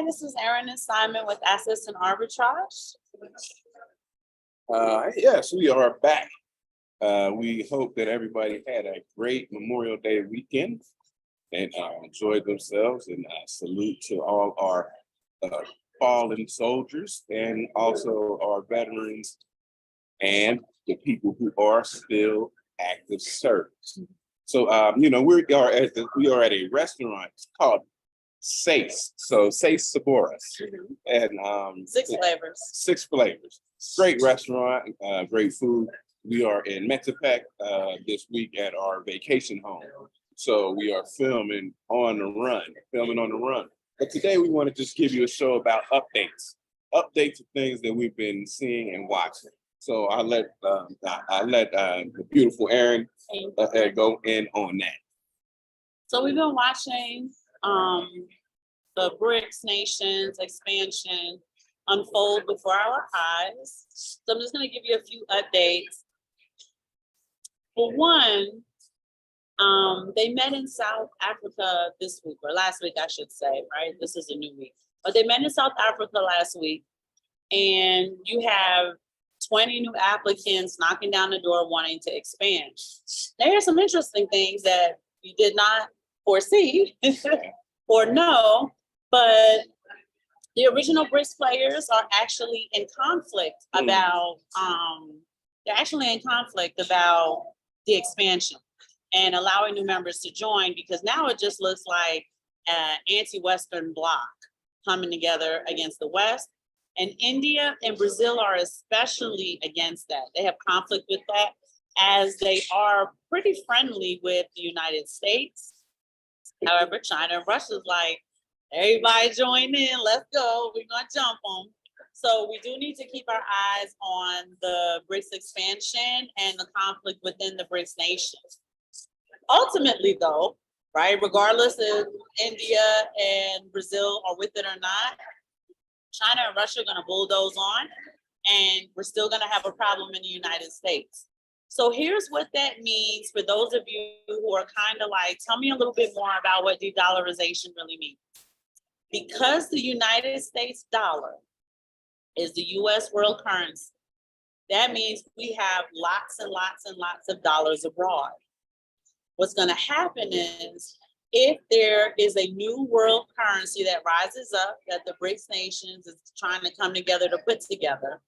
this is Erin and Simon with Assets and Arbitrage. Yes, we are back. We hope that everybody had a great Memorial Day weekend and enjoyed themselves. And salute to all our fallen soldiers and also our veterans and the people who are still active service. So, we are at a restaurant called Sace. So Sace Saboras. And Six flavors. Six flavors. Great restaurant, great food. We are in Metapec this week at our vacation home. So we are filming on the run. But today we want to just give you a show about updates of things that we've been seeing and watching. So I let the beautiful Erin go in on that. So we've been watching the BRICS nations expansion unfold before our eyes. So I'm just going to give you a few updates. For one, they met in South Africa this week, or last week, I should say, right? This is a new week. But they met in South Africa last week, and you have 20 new applicants knocking down the door wanting to expand. There are some interesting things that you did not foresee or know, but the original BRICS players are actually in conflict about the expansion and allowing new members to join, because now it just looks like an anti-Western bloc coming together against the West. And India and Brazil are especially against that. They have conflict with that, as they are pretty friendly with the United States. However, China and Russia's like, everybody join in, let's go, we're gonna jump them. So we do need to keep our eyes on the BRICS expansion and the conflict within the BRICS nations. Ultimately though, right, regardless if India and Brazil are with it or not, China and Russia are gonna bulldoze on, and we're still gonna have a problem in the United States. So here's what that means for those of you who are kind of like, tell me a little bit more about what de-dollarization really means. Because the United States dollar is the US world currency, that means we have lots and lots and lots of dollars abroad. What's gonna happen is, if there is a new world currency that rises up, that the BRICS nations is trying to come together to put together,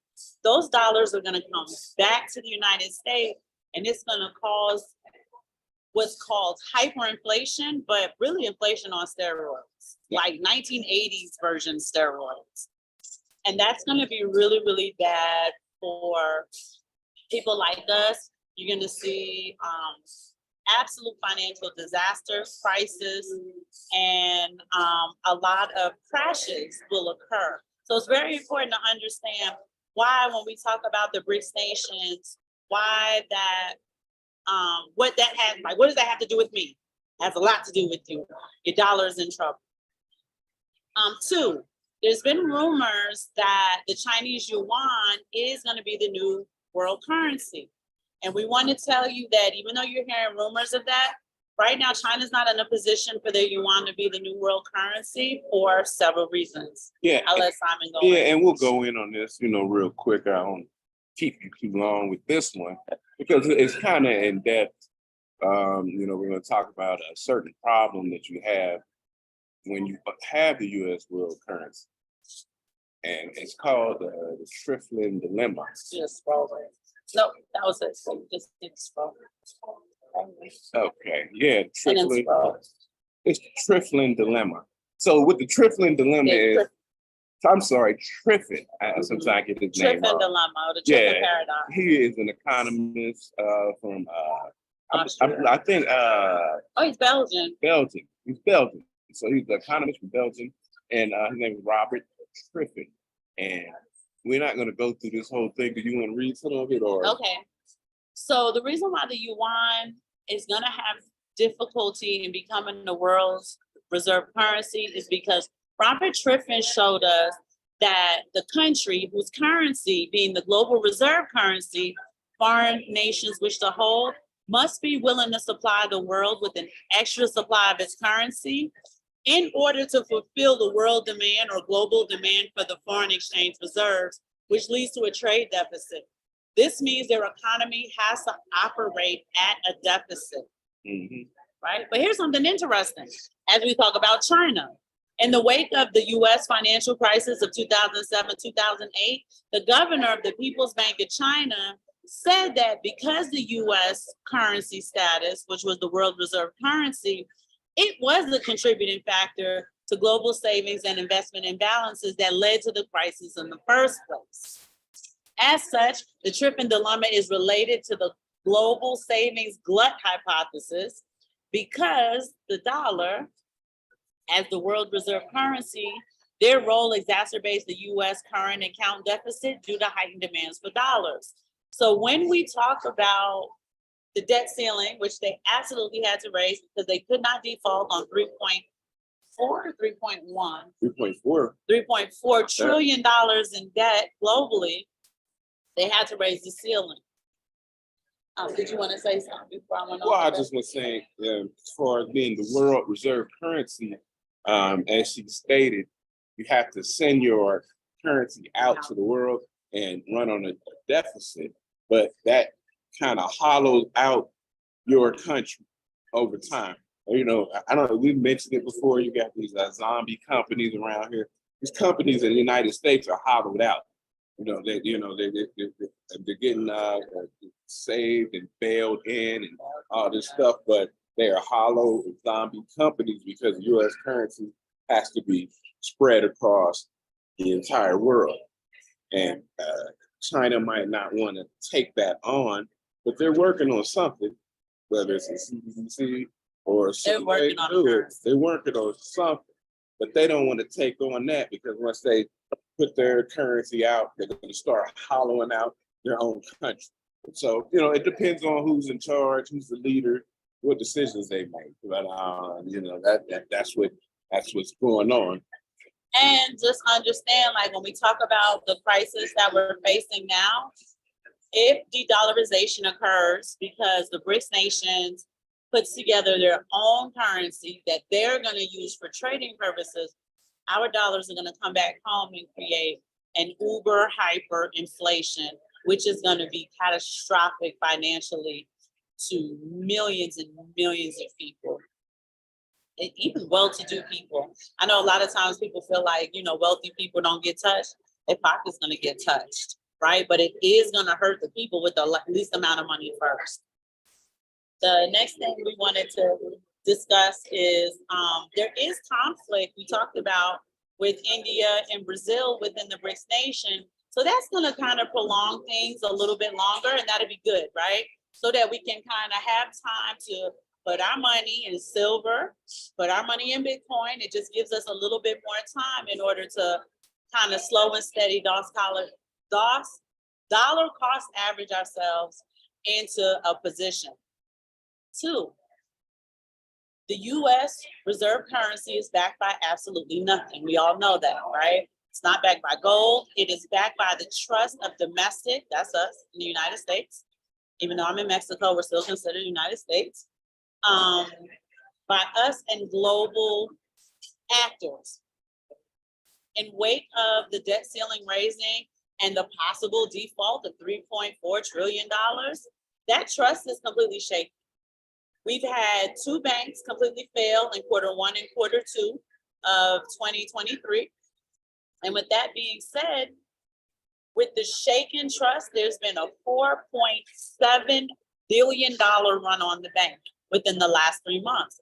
those dollars are gonna come back to the United States, and it's gonna cause what's called hyperinflation, but really inflation on steroids, like 1980s version steroids. And that's gonna be really, really bad for people like us. You're gonna see absolute financial disasters, crisis, and a lot of crashes will occur. So it's very important to understand why, when we talk about the BRICS nations, why that, what does that have to do with me? It has a lot to do with you. Your dollar is in trouble. Two, there's been rumors that the Chinese yuan is going to be the new world currency. And we want to tell you that even though you're hearing rumors of that, right now China's not in a position for their yuan to be the new world currency for several reasons. Yeah, I'll let Simon go. Yeah, and we'll go in on this, real quick. I don't keep you too long with this one because it's kind of in depth. We're going to talk about a certain problem that you have when you have the U.S. world currency, and it's called the Triflin dilemma. Just scroll it. No, that was it. So just scroll. Okay, yeah, Triflin. It's Triflin dilemma. So what the Triflin dilemma I'm sorry, Triffin. Sometimes I get his name wrong. Triffin dilemma, the Triffin paradox. He is an economist from I think he's Belgian. He's Belgian. So he's an economist from Belgium, and his name is Robert Triffin. And we're not going to go through this whole thing. Do you want to read some of it, or? Okay. So the reason why the yuan is going to have difficulty in becoming the world's reserve currency is because Robert Triffin showed us that the country whose currency being the global reserve currency foreign nations wish to hold must be willing to supply the world with an extra supply of its currency in order to fulfill the world demand or global demand for the foreign exchange reserves, which leads to a trade deficit. This means their economy has to operate at a deficit, right? But here's something interesting as we talk about China. In the wake of the US financial crisis of 2007, 2008, the governor of the People's Bank of China said that because the US currency status, which was the world reserve currency, it was the contributing factor to global savings and investment imbalances that led to the crisis in the first place. As such, the Triffin dilemma is related to the global savings glut hypothesis because the dollar, as the world reserve currency, their role exacerbates the US current account deficit due to heightened demands for dollars. So when we talk about the debt ceiling, which they absolutely had to raise because they could not default on 3.4 or 3.1, 3.4. $3.4 trillion in debt globally, they had to raise the ceiling. Did you want to say something before I went on? Well, I just was saying, as far as being the world reserve currency, as she stated, you have to send your currency out to the world and run on a deficit, but that kind of hollows out your country over time. You know, I don't know, we mentioned it before, you got these zombie companies around here. These companies in the United States are hollowed out. They're getting saved and bailed in and all this stuff, but they are hollow zombie companies because US currency has to be spread across the entire world. And China might not want to take that on, but they're working on something, whether it's a CBDC or They're working on it. They're working on something, but they don't want to take on that because once they put their currency out, they're going to start hollowing out their own country. So, it depends on who's in charge, who's the leader, what decisions they make. But that's what's going on. And just understand, like when we talk about the crisis that we're facing now, if de-dollarization occurs because the BRICS nations puts together their own currency that they're going to use for trading purposes, our dollars are going to come back home and create an uber hyper inflation, which is going to be catastrophic financially to millions and millions of people, and even well-to-do people. I know a lot of times people feel like, wealthy people don't get touched. Their pocket's going to get touched, right? But it is going to hurt the people with the least amount of money first. The next thing we wanted to discuss is there is conflict we talked about with India and Brazil within the BRICS nation. So that's going to kind of prolong things a little bit longer, and that'll be good, right? So that we can kind of have time to put our money in silver, put our money in Bitcoin. It just gives us a little bit more time in order to kind of slow and steady dollar cost average ourselves into a position. 2, the US reserve currency is backed by absolutely nothing. We all know that, right? It's not backed by gold. It is backed by the trust of domestic, that's us in the United States. Even though I'm in Mexico, we're still considered United States. By us and global actors. In wake of the debt ceiling raising and the possible default of $3.4 trillion, that trust is completely shaken. We've had 2 banks completely fail in Q1 and Q2 of 2023. And with that being said, with the shaken trust, there's been a $4.7 billion run on the bank within the last 3 months.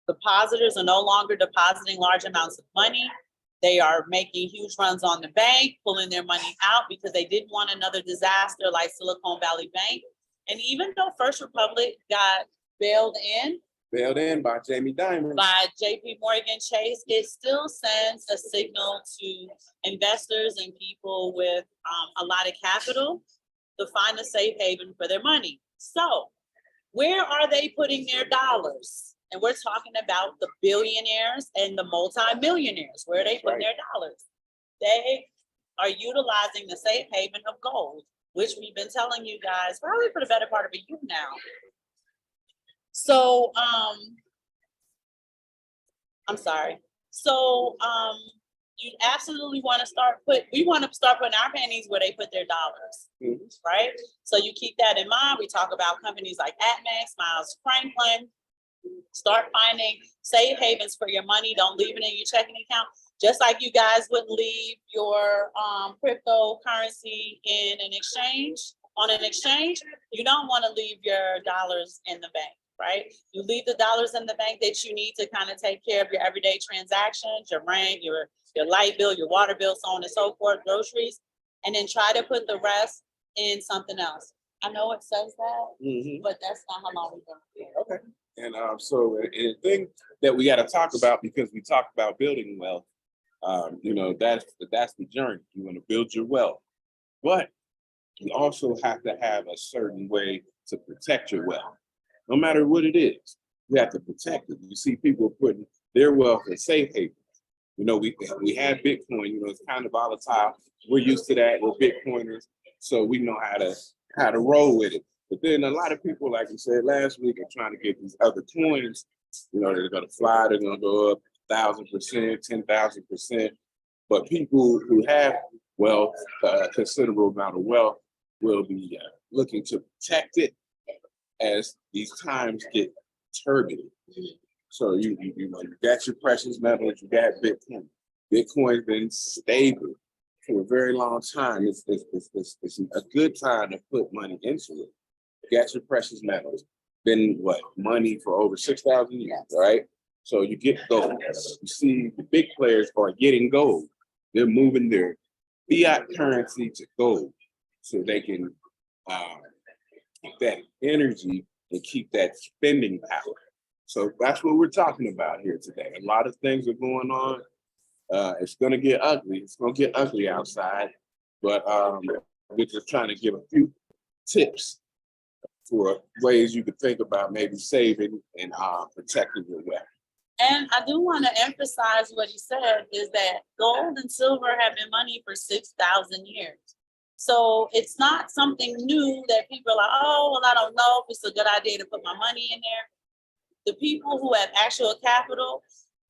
Depositors are no longer depositing large amounts of money. They are making huge runs on the bank, pulling their money out because they didn't want another disaster like Silicon Valley Bank. And even though First Republic got bailed in by Jamie Dimon, by JP Morgan Chase, it still sends a signal to investors and people with a lot of capital to find a safe haven for their money. So where are they putting their dollars? And we're talking about the billionaires and the multi-millionaires. Where are they putting their dollars? They are utilizing the safe haven of gold, which we've been telling you guys probably for the better part of a year now. So I'm sorry. So, you absolutely want to we want to start putting our pennies where they put their dollars, Mhm. right? So you keep that in mind. We talk about companies like Atmax, Miles Franklin. Start finding safe havens for your money. Don't leave it in your checking account. Just like you guys wouldn't leave your cryptocurrency in an exchange, on an exchange, you don't want to leave your dollars in the bank, right? You leave the dollars in the bank that you need to kind of take care of your everyday transactions, your rent, your light bill, your water bill, so on and so forth, groceries, and then try to put the rest in something else. I know it says that, Mhm. but that's not how long we're gonna be. Okay. And and the thing that we got to talk about, because we talked about building wealth, that's the journey. You want to build your wealth, but you also have to have a certain way to protect your wealth, no matter what it is. You have to protect it. You see people putting their wealth in safe havens. We have Bitcoin. It's kind of volatile. We're used to that. We're Bitcoiners, so we know how to roll with it. But then a lot of people, like we said last week, are trying to get these other coins. They're going to fly. They're going to go up 1,000%, 10,000%. But people who have wealth, considerable amount of wealth, will be looking to protect it as these times get turbulent. So you got your precious metals, you got Bitcoin. Bitcoin's been stable for a very long time. It's a good time to put money into it. You got your precious metals. Been money for over 6,000 years, right? So you get gold. You see the big players are getting gold. They're moving their fiat currency to gold so they can keep that energy and keep that spending power. So that's what we're talking about here today. A lot of things are going on. It's going to get ugly. It's going to get ugly outside. But we're just trying to give a few tips for ways you could think about maybe saving and protecting your wealth. And I do want to emphasize what he said is that gold and silver have been money for 6,000 years. So it's not something new that people are like, oh, well, I don't know if it's a good idea to put my money in there. The people who have actual capital,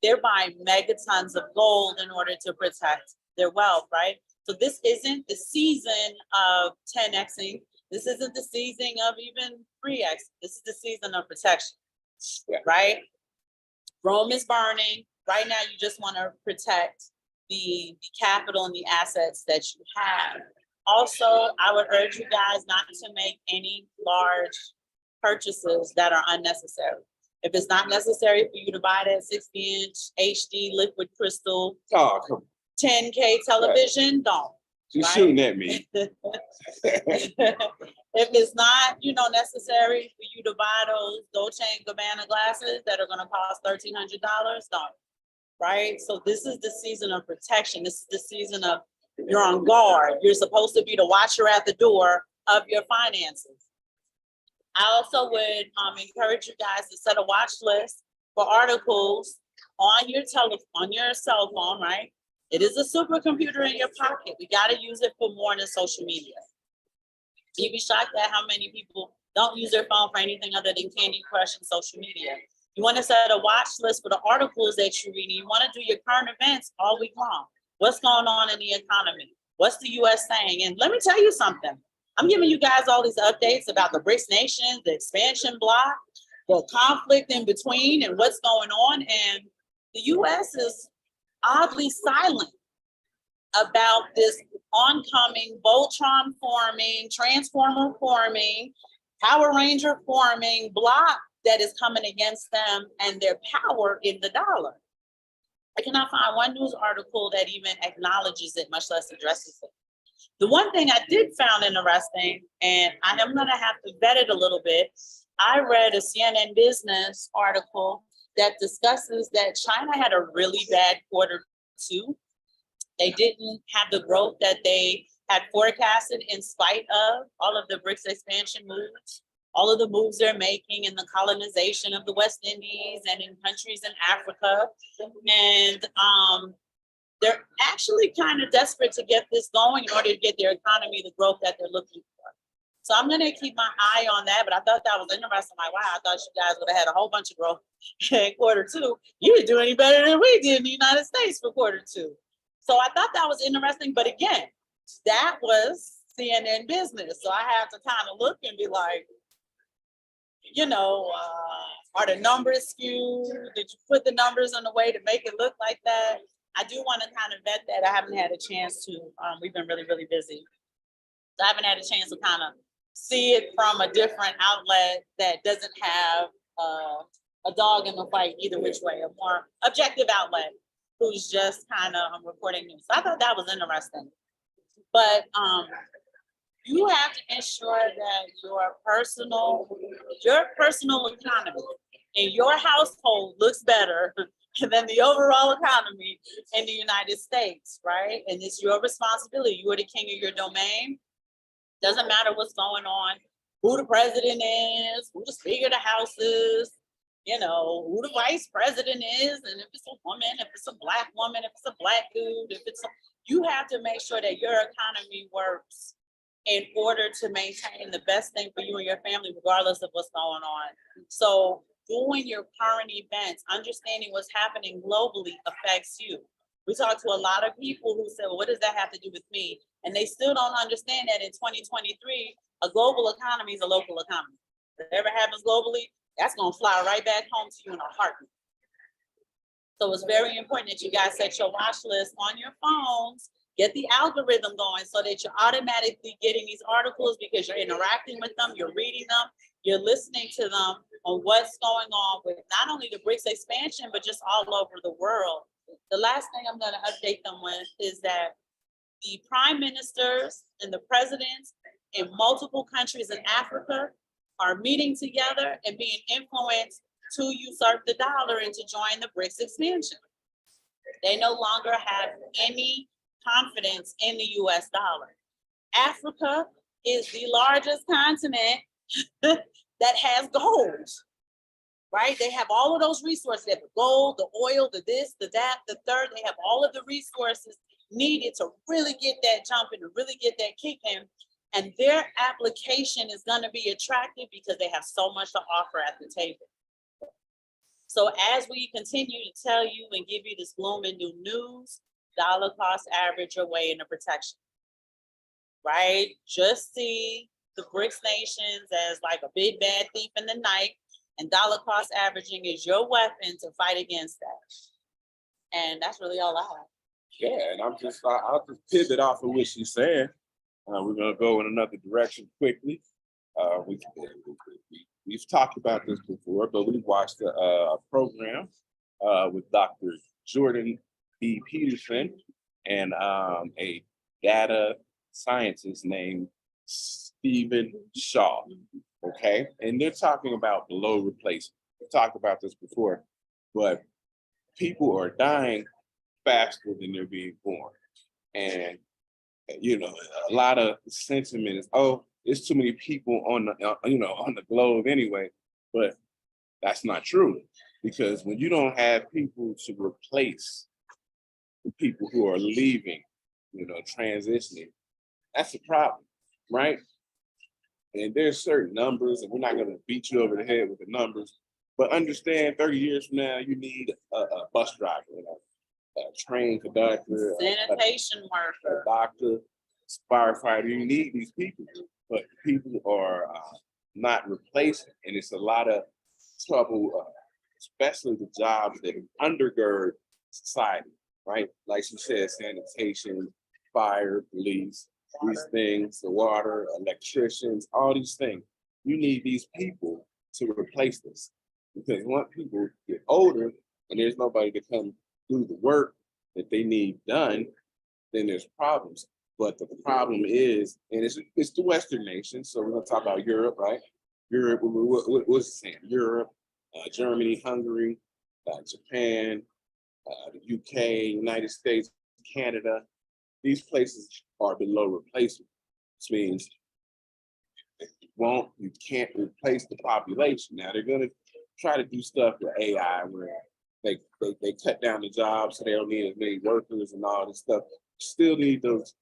they're buying megatons of gold in order to protect their wealth, right? So this isn't the season of 10xing. This isn't the season of even 3x. This is the season of protection, right? Rome is burning. Right now, you just want to protect the capital and the assets that you have. Also, I would urge you guys not to make any large purchases that are unnecessary. If it's not necessary for you to buy that 60-inch HD liquid crystal 10K television, don't. She's right? shooting at me. If it's not, necessary for you to buy those Dolce & Gabbana glasses that are going to cost $1,300, don't. Right? So this is the season of protection. This is the season of you're on guard. You're supposed to be the watcher at the door of your finances. I also would encourage you guys to set a watch list for articles on your cell phone, right? It is a supercomputer in your pocket. We got to use it for more than social media. You'd be shocked at how many people don't use their phone for anything other than Candy Crush and social media. You want to set a watch list for the articles that you read. You want to do your current events all week long. What's going on in the economy? What's the U.S. saying? And let me tell you something. I'm giving you guys all these updates about the BRICS nations, the expansion bloc, the conflict in between, and what's going on. And the U.S. is oddly silent about this oncoming Voltron forming, Transformer forming, Power Ranger forming bloc that is coming against them and their power in the dollar. I cannot find one news article that even acknowledges it, much less addresses it. The one thing I did found interesting, and I am going to have to vet it a little bit, I read a CNN Business article that discusses that China had a really bad quarter two. They didn't have the growth that they had forecasted in spite of all of the BRICS expansion moves, all of the moves they're making in the colonization of the West Indies and in countries in Africa. And they're actually kind of desperate to get this going in order to get their economy the growth that they're looking for. So I'm gonna keep my eye on that, but I thought that was interesting. Like, wow, I thought you guys would have had a whole bunch of growth in quarter 2. You didn't do any better than we did in the United States for quarter 2. So I thought that was interesting, but again, that was CNN business. So I had to kind of look and be like, are the numbers skewed? Did you put the numbers in a way to make it look like that? I do want to kind of vet that. I haven't had a chance to. We've been really, really busy. So I haven't had a chance to kind of see it from a different outlet that doesn't have a dog in the fight either which way, a more objective outlet who's just kind of reporting news. So I thought that was interesting. But you have to ensure that your personal economy in your household looks better than the overall economy in the United States, right? And it's your responsibility. You are the king of your domain. Doesn't matter what's going on, who the president is, who the speaker of the house is, who the vice president is, and if it's a woman, if it's a black woman, if it's a black dude, you have to make sure that your economy works in order to maintain the best thing for you and your family, regardless of what's going on. So doing your current events, understanding what's happening globally affects you. We talked to a lot of people who said, well, what does that have to do with me? And they still don't understand that in 2023, a global economy is a local economy. Whatever happens globally, that's gonna fly right back home to you in a heartbeat. So it's very important that you guys set your watch list on your phones, get the algorithm going so that you're automatically getting these articles because you're interacting with them, you're reading them, you're listening to them on what's going on with not only the BRICS expansion, but just all over the world. The last thing I'm gonna update them with is that the prime ministers and the presidents in multiple countries in Africa are meeting together and being influenced to usurp the dollar and to join the BRICS expansion. They no longer have any confidence in the US dollar. Africa is the largest continent that has gold, right? They have all of those resources. They have the gold, the oil, the this, the that, the third. They have all of the resources needed to really get that jumping, to really get that kicking. And their application is going to be attractive because they have so much to offer at the table. So as we continue to tell you and give you this gloom and new news, dollar cost average your way into protection, right? Just see the BRICS nations as like a big bad thief in the night, and dollar cost averaging is your weapon to fight against that. And that's really all I have. Yeah, and I'll just pivot off of what she's saying. We're gonna go in another direction quickly. We've talked about this before, but we watched a program with Dr. Jordan B. Peterson and a data scientist named Stephen Shaw. Okay, and they're talking about below replacement. We talked about this before, but people are dying faster than they're being born, and a lot of sentiment is, oh, there's too many people on the globe anyway, but that's not true, because when you don't have people to replace the people who are leaving, transitioning, that's a problem, right? And there's certain numbers, and we're not going to beat you over the head with the numbers, but understand 30 years from now, you need a bus driver, a train conductor, sanitation worker, a doctor, firefighter. You need these people, but people are not replacing, and it's a lot of trouble, especially the jobs that undergird society, right? Like she said, sanitation, fire, police, these things, the water, electricians, all these things. You need these people to replace this, because once people get older and there's nobody to come do the work that they need done, then there's problems. But the problem is, and it's the Western nations, so we're gonna talk about Europe, right? Europe, what's it saying? Europe, Germany, Hungary, Japan, the UK, United States, Canada. These places are below replacement, which means you can't replace the population. Now they're gonna try to do stuff with AI where they cut down the jobs so they don't need as many workers and all this stuff. Still need those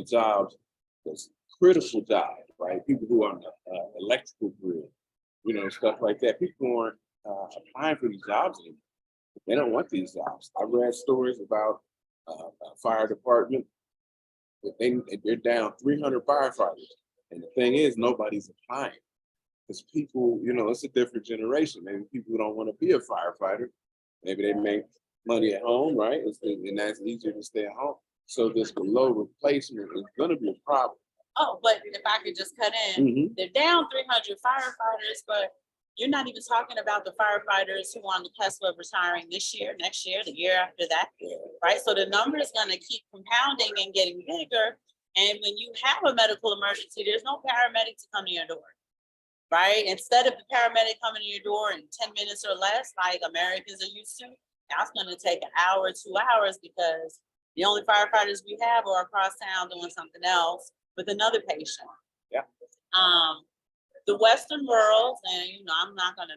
jobs, those critical jobs, right? People who are on the electrical grid, stuff like that. People aren't applying for these jobs anymore. They don't want these jobs. I read stories about a fire department that they're down 300 firefighters. And the thing is, nobody's applying because people, it's a different generation. Maybe people don't want to be a firefighter. Maybe they make money at home, right? And that's easier to stay at home. So this below replacement is going to be a problem. Oh, but if I could just cut in, they're down 300 firefighters, but you're not even talking about the firefighters who are on the cusp of retiring this year, next year, the year after that, right? So the number is going to keep compounding and getting bigger. And when you have a medical emergency, there's no paramedic to come to your door, right? Instead of the paramedic coming to your door in 10 minutes or less, like Americans are used to, that's going to take an hour, 2 hours, because the only firefighters we have are across town doing something else with another patient. Yeah. The Western world, and I'm not gonna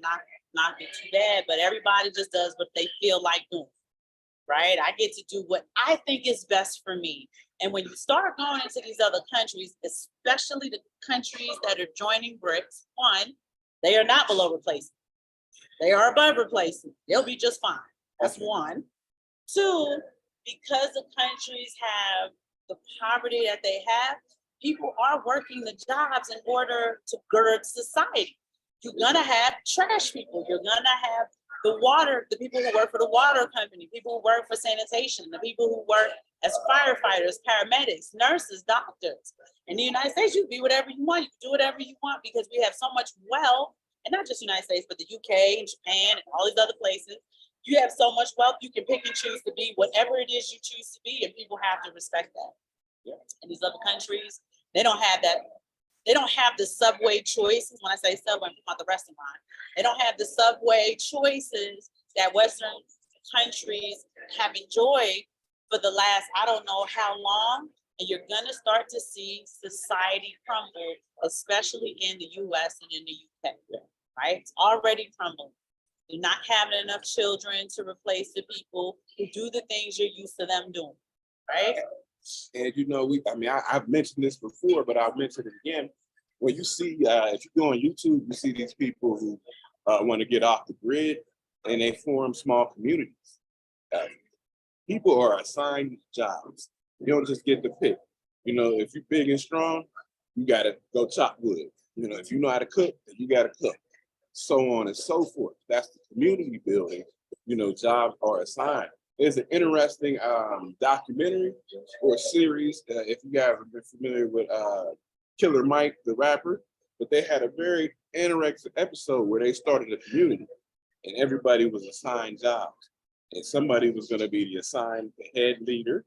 knock it too bad, but everybody just does what they feel like doing, right? I get to do what I think is best for me. And when you start going into these other countries, especially the countries that are joining BRICS, one, they are not below replacement. They are above replacement. They'll be just fine. That's one. Two, because the countries have the poverty that they have, people are working the jobs in order to gird society. You're gonna have trash people. You're gonna have the people who work for the water company, people who work for sanitation, the people who work as firefighters, paramedics, nurses, doctors. In the United States, you can be whatever you want. You can do whatever you want because we have so much wealth, and not just the United States, but the UK and Japan and all these other places. You have so much wealth, you can pick and choose to be whatever it is you choose to be, and people have to respect that. Yeah. In these other countries, they don't have that. They don't have the subway choices. When I say subway, I'm talking about the restaurant. They don't have the subway choices that Western countries have enjoyed for the last, I don't know how long. And you're gonna start to see society crumble, especially in the US and in the UK, right? It's already crumbling. You're not having enough children to replace the people who do the things you're used to them doing, right? And I've mentioned this before, but I'll mention it again. When you see, if you go on YouTube, you see these people who want to get off the grid, and they form small communities. People are assigned jobs. You don't just get to pick. If you're big and strong, you got to go chop wood. If you know how to cook, then you got to cook. So on and so forth. That's the community building. Jobs are assigned. There's an interesting documentary or series, if you guys have been familiar with Killer Mike, the rapper, but they had a very interesting episode where they started a community and everybody was assigned jobs. And somebody was going to be the head leader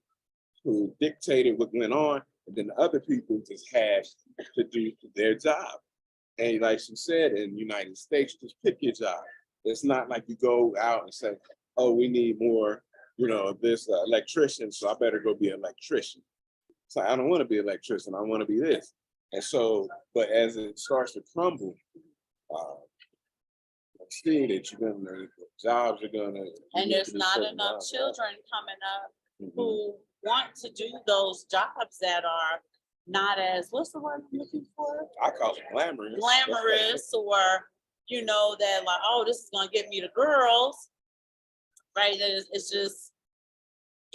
who dictated what went on, and then the other people just had to do their job. And like she said, in the United States, just pick your job. It's not like you go out and say, oh, we need more, this electrician, so I better go be an electrician. So I don't want to be an electrician, I want to be this. And so, but as it starts to crumble, see that jobs are gonna. And there's not enough children coming up who want to do those jobs that are not as, what's the word I'm looking for? I call it glamorous. Glamorous, or, that like, oh, this is gonna get me the girls, right? It's just,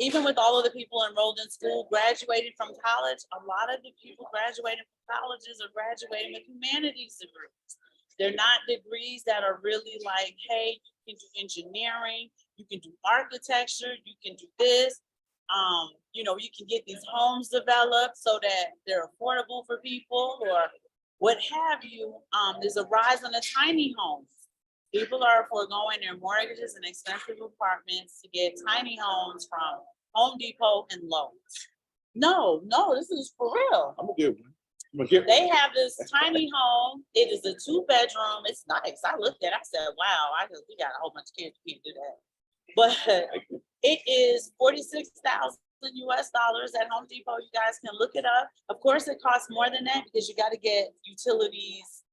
even with all of the people enrolled in school, graduating from college, a lot of the people graduating from colleges are graduating with humanities degrees. They're not degrees that are really like, hey, you can do engineering, you can do architecture, you can do this. You can get these homes developed so that they're affordable for people or what have you. There's a rise in the tiny homes. People are foregoing their mortgages and expensive apartments to get tiny homes from Home Depot and Lowe's. No, this is for real. I'm gonna get one. They have this tiny home. It is a 2-bedroom. It's nice. I looked at it. I said, wow, we got a whole bunch of kids who can't do that. But it is $46,000 US at Home Depot. You guys can look it up. Of course, it costs more than that because you got to get utilities,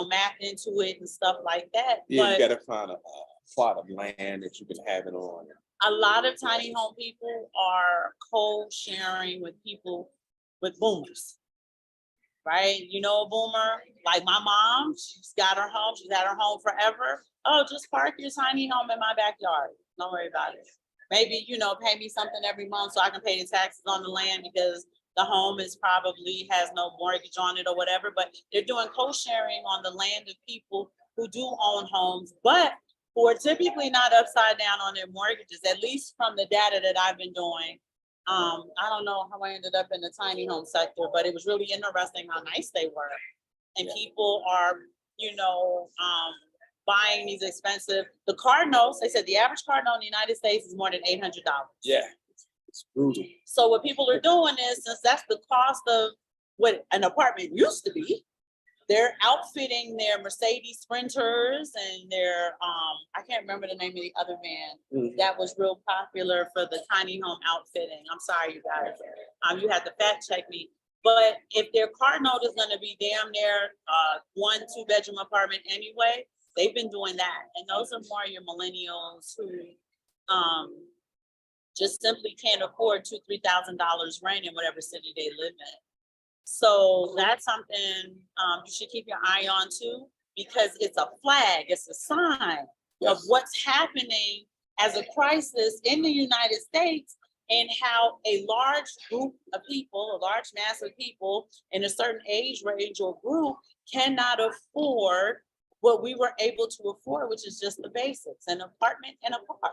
mapped into it and stuff like that. Yeah, but you got to find a plot of land that you can have it on. A lot of tiny home people are co-sharing with people with boomers, right? You know, a boomer, like my mom, she's got her home, she's had her home forever. Oh, just park your tiny home in my backyard. Don't worry about it. Maybe, you know, pay me something every month so I can pay the taxes on the land because the home is probably has no mortgage on it or whatever, but they're doing co-sharing on the land of people who do own homes, but who are typically not upside down on their mortgages, at least from the data that I've been doing. I don't know how I ended up in the tiny home sector, but it was really interesting how nice they were. And people are, you know, buying these expensive, the car notes, they said the average car note in the United States is more than $800. Yeah, it's brutal. So what people are doing is, since that's the cost of what an apartment used to be, they're outfitting their Mercedes Sprinters and their, I can't remember the name of the other van that was real popular for the tiny home outfitting. I'm sorry, you guys. You had to fact check me. But if their car note is gonna be damn near 1-2 bedroom apartment anyway, they've been doing that. And those are more your millennials who just simply can't afford $2,000-3,000 rent in whatever city they live in. So that's something you should keep your eye on too, because it's a flag, it's a sign of what's happening as a crisis in the United States, and how a large group of people, a large mass of people in a certain age range or group cannot afford what we were able to afford, which is just the basics, an apartment and a car.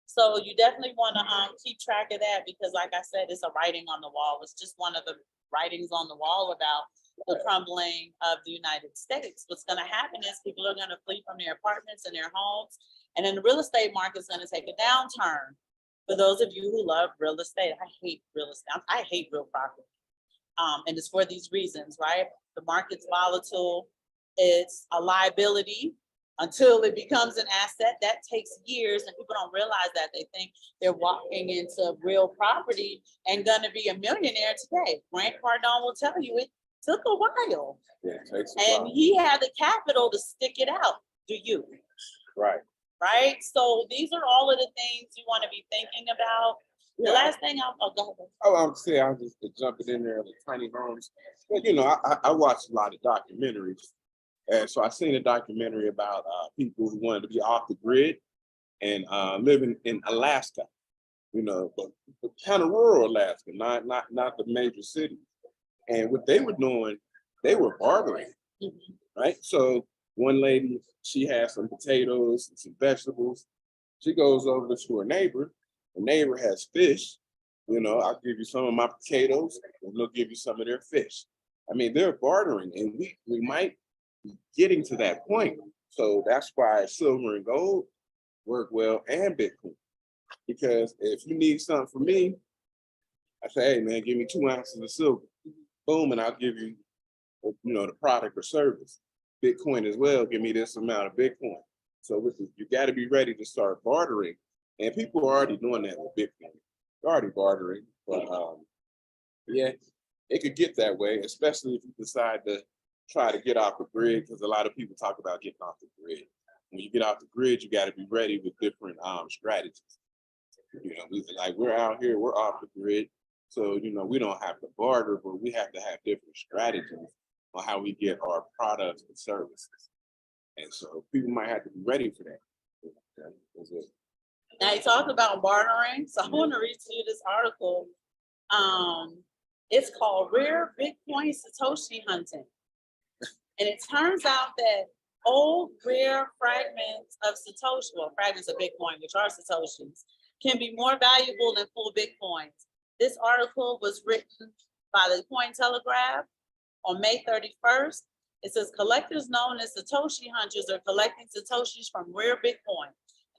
So you definitely want to keep track of that, because like I said, it's a writing on the wall. It's just one of the writings on the wall about the crumbling of the United States. What's going to happen is people are going to flee from their apartments and their homes, and then the real estate market is going to take a downturn. For those of you who love real estate, I hate real estate. I hate real property. And it's for these reasons, right? The market's volatile. It's a liability until it becomes an asset. That takes years, and people don't realize that. They think they're walking into real property and gonna be a millionaire today. Grant Cardone will tell you it took a while. Yeah, it takes a And while. he had the capital to stick it out. Do you? Right. Right? So these are all of the things you want to be thinking about. The last thing I'll go ahead. Oh, I would say I was just jumping in there, the tiny homes. But you know, I watch a lot of documentaries. And so I seen a documentary about people who wanted to be off the grid and living in Alaska, you know, but kind of rural Alaska, not the major city. And what they were doing, they were bartering, right? So one lady, she has some potatoes and some vegetables. She goes over to her neighbor. The neighbor has fish. You know, I'll give you some of my potatoes, and they'll give you some of their fish. I mean, they're bartering, and we might be getting to that point. So that's why silver and gold work well, and Bitcoin. Because if you need something from me, I say, hey man, give me 2 ounces of silver. Boom, and I'll give you, you know, the product or service. Bitcoin as well, give me this amount of Bitcoin. So you got to be ready to start bartering. And people are already doing that with Bitcoin. They're already bartering. But yeah, it could get that way, especially if you decide to try to get off the grid, because a lot of people talk about getting off the grid. When you get off the grid, you got to be ready with different strategies. You know, we're out here, we're off the grid. So, you know, we don't have to barter, but we have to have different strategies on how we get our products and services. And so people might have to be ready for that. Now you talked about bartering, so I want to read to you this article. It's called Rare Bitcoin Satoshi Hunting. And it turns out that old rare fragments of Satoshi, well, fragments of Bitcoin, which are Satoshis, can be more valuable than full Bitcoins. This article was written by the Cointelegraph on May 31st. It says collectors known as Satoshi hunters are collecting Satoshis from rare Bitcoin.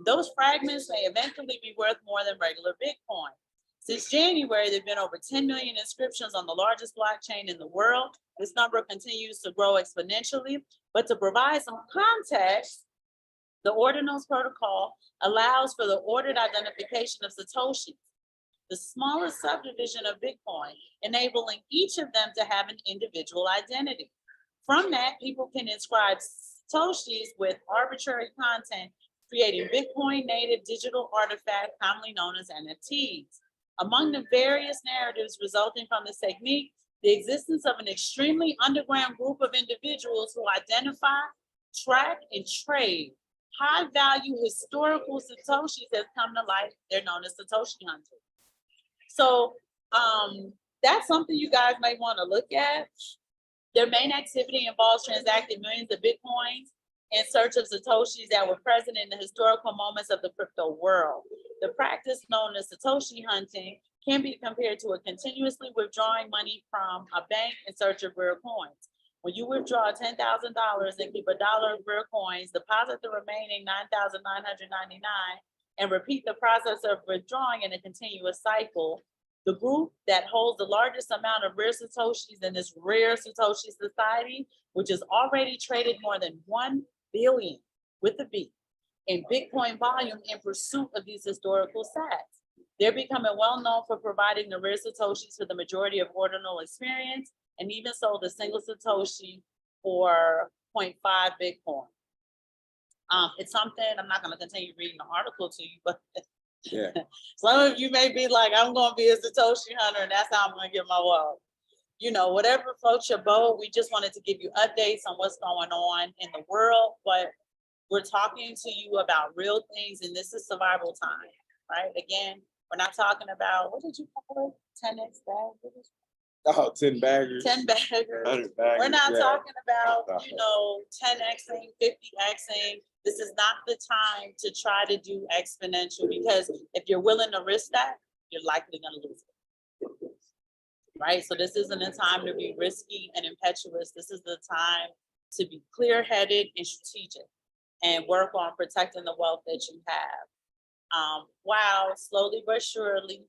Those fragments may eventually be worth more than regular Bitcoin. Since January, there have been over 10 million inscriptions on the largest blockchain in the world. This number continues to grow exponentially. But to provide some context, the Ordinals protocol allows for the ordered identification of Satoshis, the smallest subdivision of Bitcoin, enabling each of them to have an individual identity. From that, people can inscribe Satoshis with arbitrary content, creating Bitcoin native digital artifacts commonly known as NFTs. Among the various narratives resulting from this technique, the existence of an extremely underground group of individuals who identify, track, and trade high-value historical Satoshis has come to light. They're known as Satoshi hunters. So that's something you guys might want to look at. Their main activity involves transacting millions of Bitcoins in search of Satoshis that were present in the historical moments of the crypto world. The practice known as Satoshi hunting can be compared to a continuously withdrawing money from a bank in search of rare coins. When you withdraw $10,000 and keep $1 of rare coins, deposit the remaining $9,999 and repeat the process of withdrawing in a continuous cycle, the group that holds the largest amount of rare Satoshis in this rare Satoshi society, which has already traded more than 1 billion with a B in Bitcoin volume in pursuit of these historical sats. They're becoming well known for providing the rare Satoshis for the majority of ordinal experience, and even sold a single Satoshi for 0.5 Bitcoin. It's something, I'm not gonna continue reading the article to you, but Yeah. some of you may be like, I'm gonna be a Satoshi hunter and that's how I'm gonna get my wealth. You know, whatever floats your boat, we just wanted to give you updates on what's going on in the world, but we're talking to you about real things, and this is survival time, right? Again, we're not talking about, what did you call it? 10x bag? Oh, 10 baggers. 10 baggers. 100 baggers. We're not yeah. talking about, 10xing, 50xing. This is not the time to try to do exponential, because if you're willing to risk that, you're likely gonna lose it. Right? So this isn't a time to be risky and impetuous. This is the time to be clear-headed and strategic and work on protecting the wealth that you have. While slowly but surely,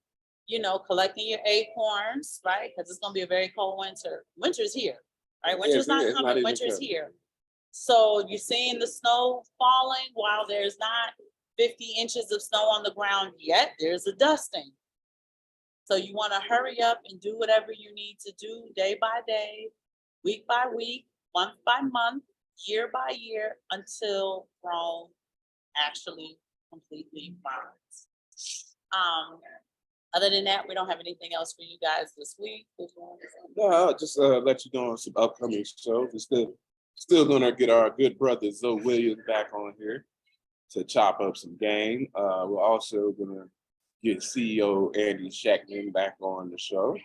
collecting your acorns, right? Because it's gonna be a very cold winter. Winter's here, right? Winter's not coming, winter's here. So you're seeing the snow falling while there's not 50 inches of snow on the ground yet, there's a dusting. So you want to hurry up and do whatever you need to do day by day, week by week, month by month, year by year, until Rome actually completely burns. Other than that, we don't have anything else for you guys this week. No, I'll just let you know on some upcoming shows. We're still gonna get our good brother Zoe Williams back on here to chop up some game. We're also gonna get CEO Andy Shackman back on the show.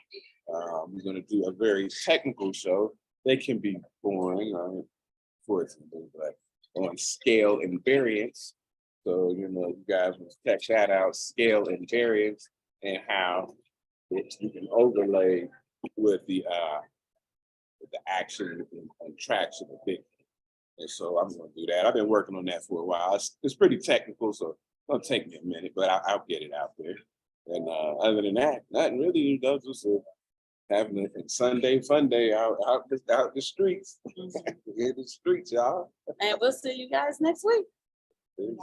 We're gonna do a very technical show. They can be boring, fortunately, but on scale and variance. So, you guys will check that out, scale and variance, and how you can overlay with the action and traction of Bitcoin. And so I'm going to do that. I've been working on that for a while. It's pretty technical, so it'll take me a minute, but I'll get it out there. And other than that, nothing really. Just having a Sunday fun day out the streets. In the streets, y'all. And we'll see you guys next week. Peace.